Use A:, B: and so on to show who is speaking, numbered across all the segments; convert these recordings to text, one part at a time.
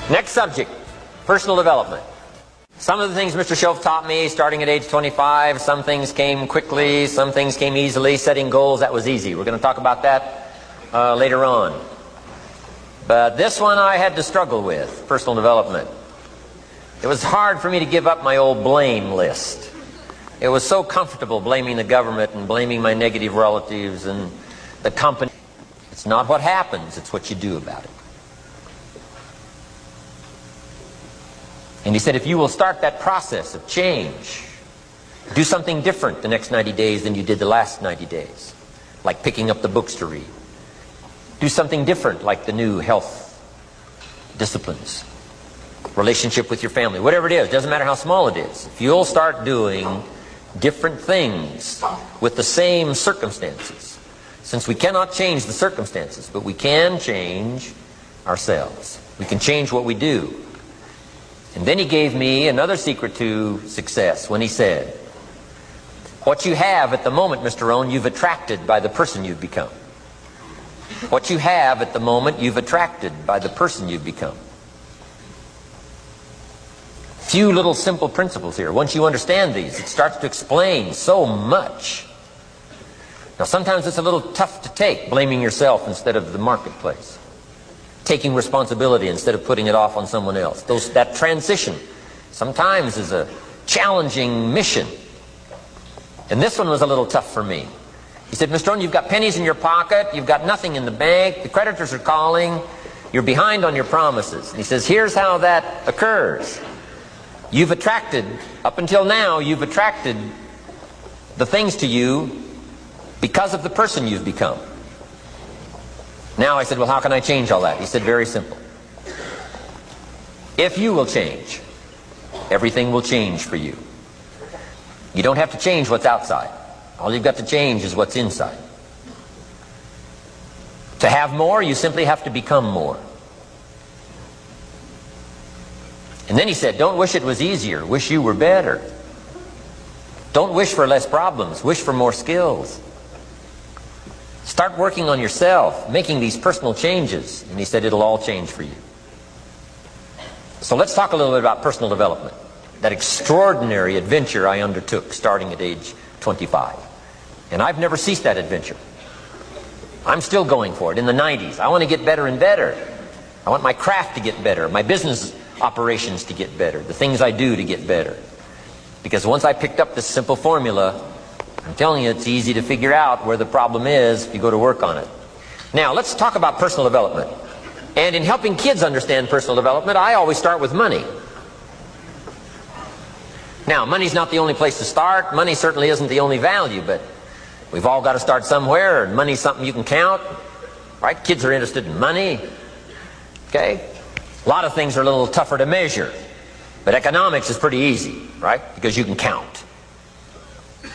A: Next subject, personal development. Some of the things Mr. Shoaff taught me starting at age 25, some things came quickly, some things came easily. Setting goals, that was easy. We're going to talk about that later on. But this one I had to struggle with, personal development. It was hard for me to give up my old blame list. It was so comfortable blaming the government and blaming my negative relatives and the company. It's not what happens, it's what you do about it. And he said, if you will start that process of change, do something different the next 90 days than you did the last 90 days, like picking up the books to read. Do something different, like the new health disciplines, relationship with your family, whatever it is, doesn't matter how small it is. If you'll start doing different things with the same circumstances, since we cannot change the circumstances, but we can change ourselves. We can change what we do. And then he gave me another secret to success when he said, what you have at the moment, Mr. ROHN, you've attracted by the person you've become. What you have at the moment, you've attracted by the person you've become. Few little simple principles here. Once you understand these, it starts to explain so much. Now sometimes it's a little tough to take, blaming yourself instead of the marketplace. Taking responsibility instead of putting it off on someone else. That transition sometimes is a challenging mission. And this one was a little tough for me. He said, Mr. ROHN, you've got pennies in your pocket, you've got nothing in the bank, the creditors are calling, you're behind on your promises. And he says, here's how that occurs. You've attracted, up until now, you've attracted the things to you because of the person you've become. Now I said, well, how can I change all that? He said, very simple. If you will change, everything will change for you. You don't have to change what's outside. All you've got to change is what's inside. To have more, you simply have to become more. And then he said, don't wish it was easier, wish you were better. Don't wish for less problems, wish for more skills. Start working on yourself, making these personal changes. And he said, it'll all change for you. So let's talk a little bit about personal development. That extraordinary adventure I undertook starting at age 25. And I've never ceased that adventure. I'm still going for it in the 90s. I want to get better and better. I want my craft to get better, my business operations to get better, the things I do to get better. Because once I picked up this simple formula, I'm telling you, it's easy to figure out where the problem is if you go to work on it. Now, let's talk about personal development. And in helping kids understand personal development, I always start with money. Now, money's not the only place to start. Money certainly isn't the only value, but we've all got to start somewhere, and money's something you can count. Right? Kids are interested in money. Okay? A lot of things are a little tougher to measure. But economics is pretty easy, right? Because you can count.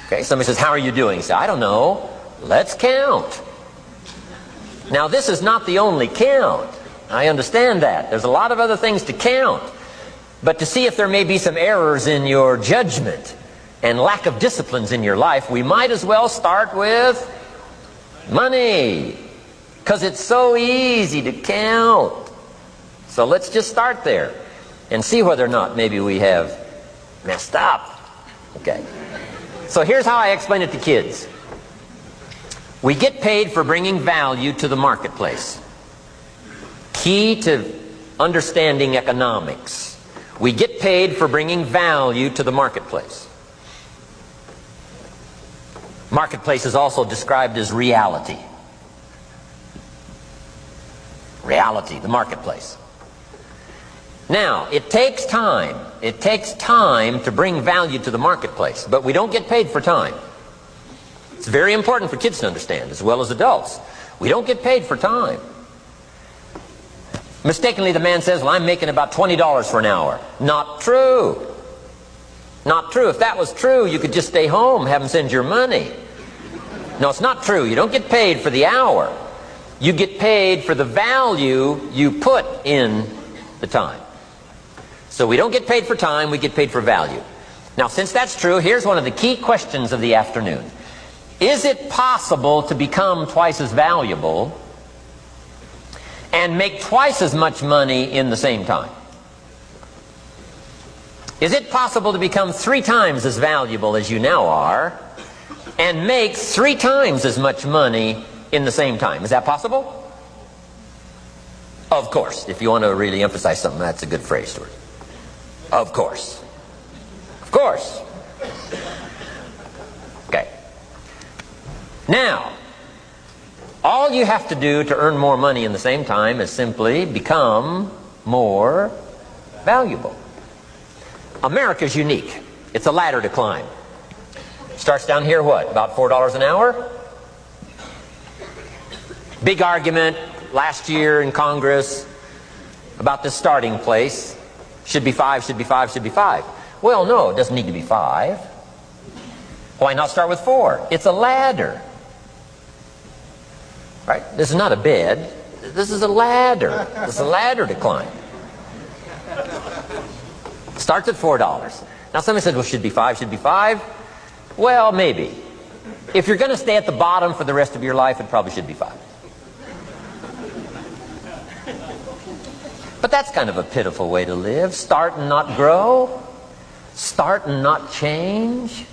A: Okay, somebody says, how are you doing? You say, I don't know. Let's count. Now, this is not the only count. I understand that. There's a lot of other things to count. But to see if there may be some errors in your judgment and lack of disciplines in your life, we might as well start with money. Because it's so easy to count. So let's just start there and see whether or not maybe we have messed up. Okay. So here's how I explain it to kids. We get paid for bringing value to the marketplace. Key to understanding economics. We get paid for bringing value to the marketplace. Marketplace is also described as reality. Reality, the marketplace. Now, it takes time. It takes time to bring value to the marketplace, but we don't get paid for time. It's very important for kids to understand, as well as adults. We don't get paid for time. Mistakenly, the man says, well, I'm making about $20 for an hour. Not true. Not true. If that was true, you could just stay home, have them send your money. No, it's not true. You don't get paid for the hour. You get paid for the value you put in the time. So we don't get paid for time, we get paid for value. Now, since that's true, here's one of the key questions of the afternoon. Is it possible to become twice as valuable and make twice as much money in the same time? Is it possible to become 3 times as valuable as you now are and make 3 times as much money in the same time? Is that possible? Of course. If you want to really emphasize something, that's a good phrase, Stuart. Of course. Of course. Okay. Now, all you have to do to earn more money in the same time is simply become more valuable. America's unique. It's a ladder to climb. Starts down here, what? About $4 an hour? Big argument last year in Congress about the starting place. Should be 5, should be 5, should be 5. Well, no, it doesn't need to be 5. Why not start with 4? It's a ladder. Right? This is not a bed. This is a ladder. This is a ladder to climb. Starts at $4. Now somebody said, well, should be 5, should be 5. Well, maybe. If you're going to stay at the bottom for the rest of your life, it probably should be 5. But that's kind of a pitiful way to live. Start and not grow. Start and not change.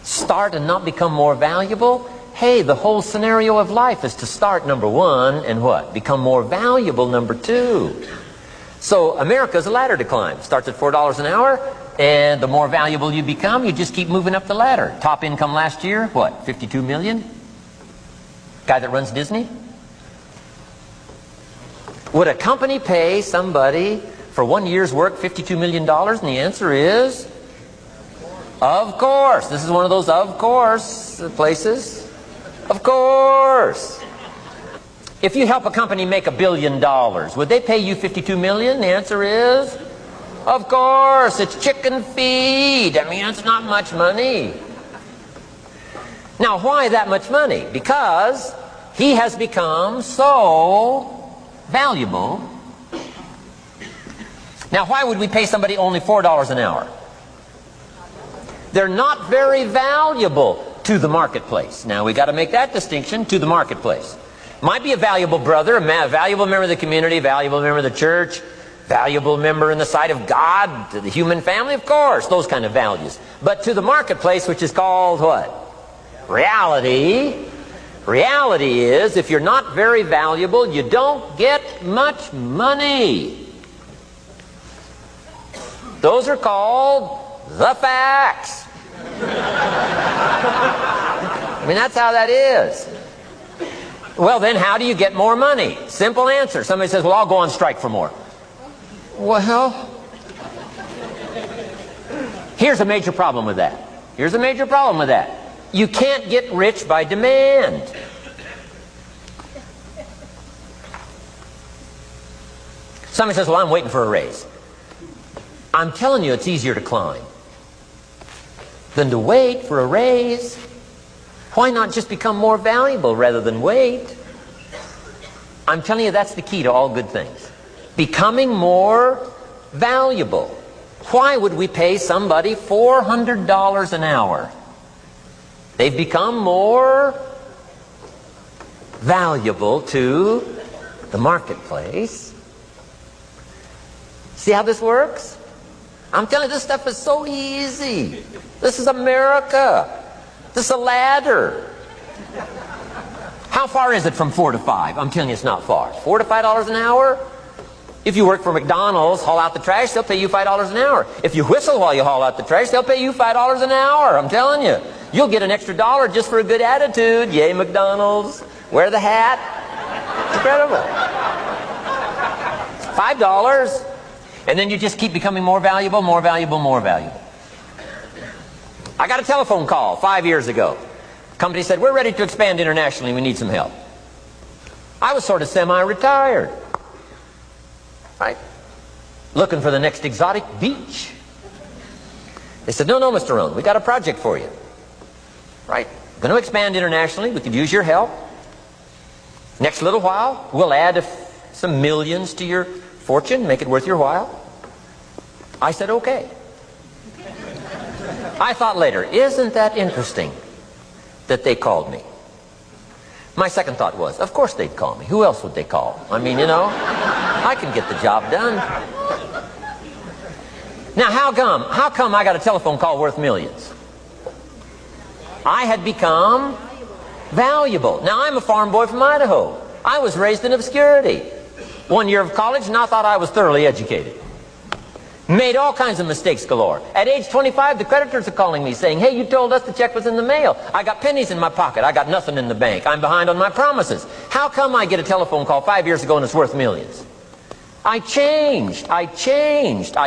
A: Start and not become more valuable. Hey, the whole scenario of life is to start, number 1, and what? Become more valuable, number 2. So America's a ladder to climb. Starts at $4 an hour, and the more valuable you become, you just keep moving up the ladder. Top income last year, what? 52 million? Guy that runs Disney? Would a company pay somebody for 1 year's work $52 million? And the answer is, of course. This is one of those of course places. Of course. If you help a company make $1 billion, would they pay you $52 million? The answer is, of course. It's chicken feed. I mean, it's not much money. Now, why that much money? Because he has become so valuable. Now, why would we pay somebody only $4 an hour? They're not very valuable to the marketplace. Now, we got to make that distinction, to the marketplace. Might be a valuable brother, a valuable member of the community, valuable member of the church, valuable member in the sight of God, to the human family, of course, those kind of values. But to the marketplace, which is called what? Reality. Reality is, if you're not very valuable, you don't get much money. Those are called the facts. I mean, that's how that is. Well, then how do you get more money? Simple answer. Somebody says, well, I'll go on strike for more. Well, here's a major problem with that. Here's a major problem with that. You can't get rich by demand. Somebody says, well, I'm waiting for a raise. I'm telling you, it's easier to climb than to wait for a raise. Why not just become more valuable rather than wait? I'm telling you, that's the key to all good things. Becoming more valuable. Why would we pay somebody $400 an hour? They've become more valuable to the marketplace. See how this works? I'm telling you, this stuff is so easy. This is America. This is a ladder. How far is it from 4 to 5? I'm telling you, it's not far. $4 to $5 an hour? If you work for McDonald's, haul out the trash, they'll pay you $5 an hour. If you whistle while you haul out the trash, they'll pay you $5 an hour. I'm telling you. You'll get an extra $1 just for a good attitude. Yay, McDonald's. Wear the hat. It's incredible. $5. And then you just keep becoming more valuable, more valuable, more valuable. I got a telephone call 5 years ago. The company said, we're ready to expand internationally. We need some help. I was sort of semi-retired. Right? Looking for the next exotic beach. They said, no, Mr. ROHN, we got a project for you. Right? Going to expand internationally. We could use your help. Next little while, we'll add some millions to your fortune, make it worth your while. I said, okay. I thought later, isn't that interesting that they called me? My second thought was, of course they'd call me. Who else would they call? I mean, you know, I can get the job done. Now, how come I got a telephone call worth millions? I had become valuable. Now, I'm a farm boy from Idaho. I was raised in obscurity. 1 year of college, and I thought I was thoroughly educated. Made all kinds of mistakes galore. At age 25, the creditors are calling me saying, hey, you told us the check was in the mail. I got pennies in my pocket. I got nothing in the bank. I'm behind on my promises. How come I get a telephone call 5 years ago and it's worth millions? I changed. I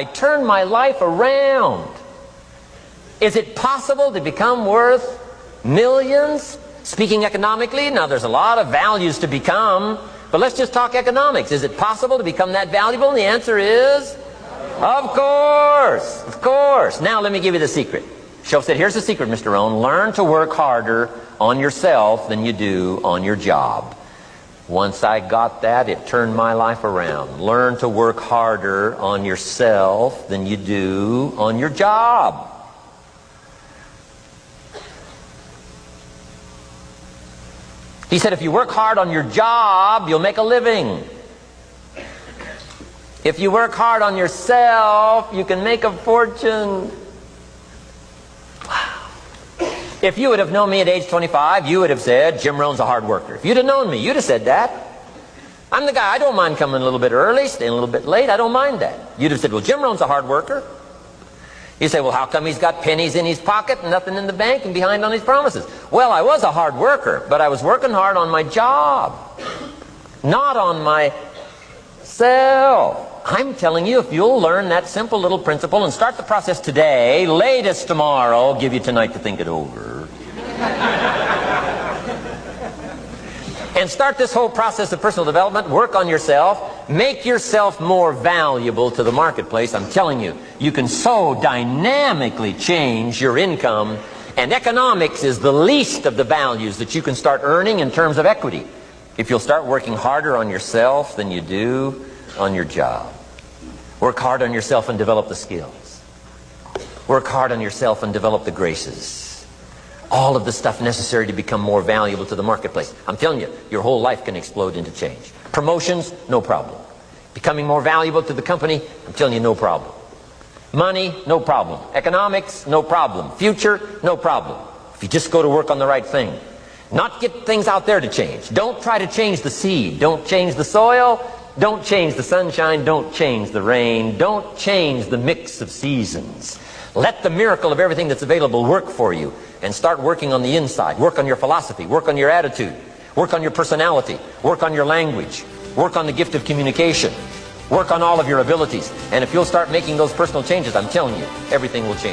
A: turned my life around. Is it possible to become worth millions? Speaking economically, now there's a lot of values to become, but let's just talk economics. Is it possible to become that valuable? And the answer is, of course, of course. Now let me give you the secret. Shoaff said, here's the secret, Mr. Rohn. Learn to work harder on yourself than you do on your job. Once I got that, it turned my life around. Learn to work harder on yourself than you do on your job. He said, if you work hard on your job, you'll make a living. If you work hard on yourself, you can make a fortune. Wow. If you would have known me at age 25, you would have said, Jim Rohn's a hard worker. If you'd have known me, you'd have said that. I'm the guy, I don't mind coming a little bit early, staying a little bit late, I don't mind that. You'd have said, well, Jim Rohn's a hard worker. You say, well, how come he's got pennies in his pocket and nothing in the bank and behind on his promises? Well, I was a hard worker, but I was working hard on my job, not on myself. I'm telling you, if you'll learn that simple little principle and start the process today, latest tomorrow, give you tonight to think it over. And start this whole process of personal development, work on yourself, make yourself more valuable to the marketplace. I'm telling you, you can so dynamically change your income, and economics is the least of the values that you can start earning in terms of equity if you'll start working harder on yourself than you do on your job. Work hard on yourself and develop the skills. Work hard on yourself and develop the graces. All of the stuff necessary to become more valuable to the marketplace. I'm telling you, your whole life can explode into change. Promotions, no problem. Becoming more valuable to the company, I'm telling you, no problem. Money, no problem. Economics, no problem. Future, no problem. If you just go to work on the right thing. Not get things out there to change. Don't try to change the seed. Don't change the soil. Don't change the sunshine. Don't change the rain. Don't change the mix of seasons. Let the miracle of everything that's available work for you, and start working on the inside. Work on your philosophy. Work on your attitude. Work on your personality. Work on your language. Work on the gift of communication. Work on all of your abilities. And if you'll start making those personal changes, I'm telling you, everything will change.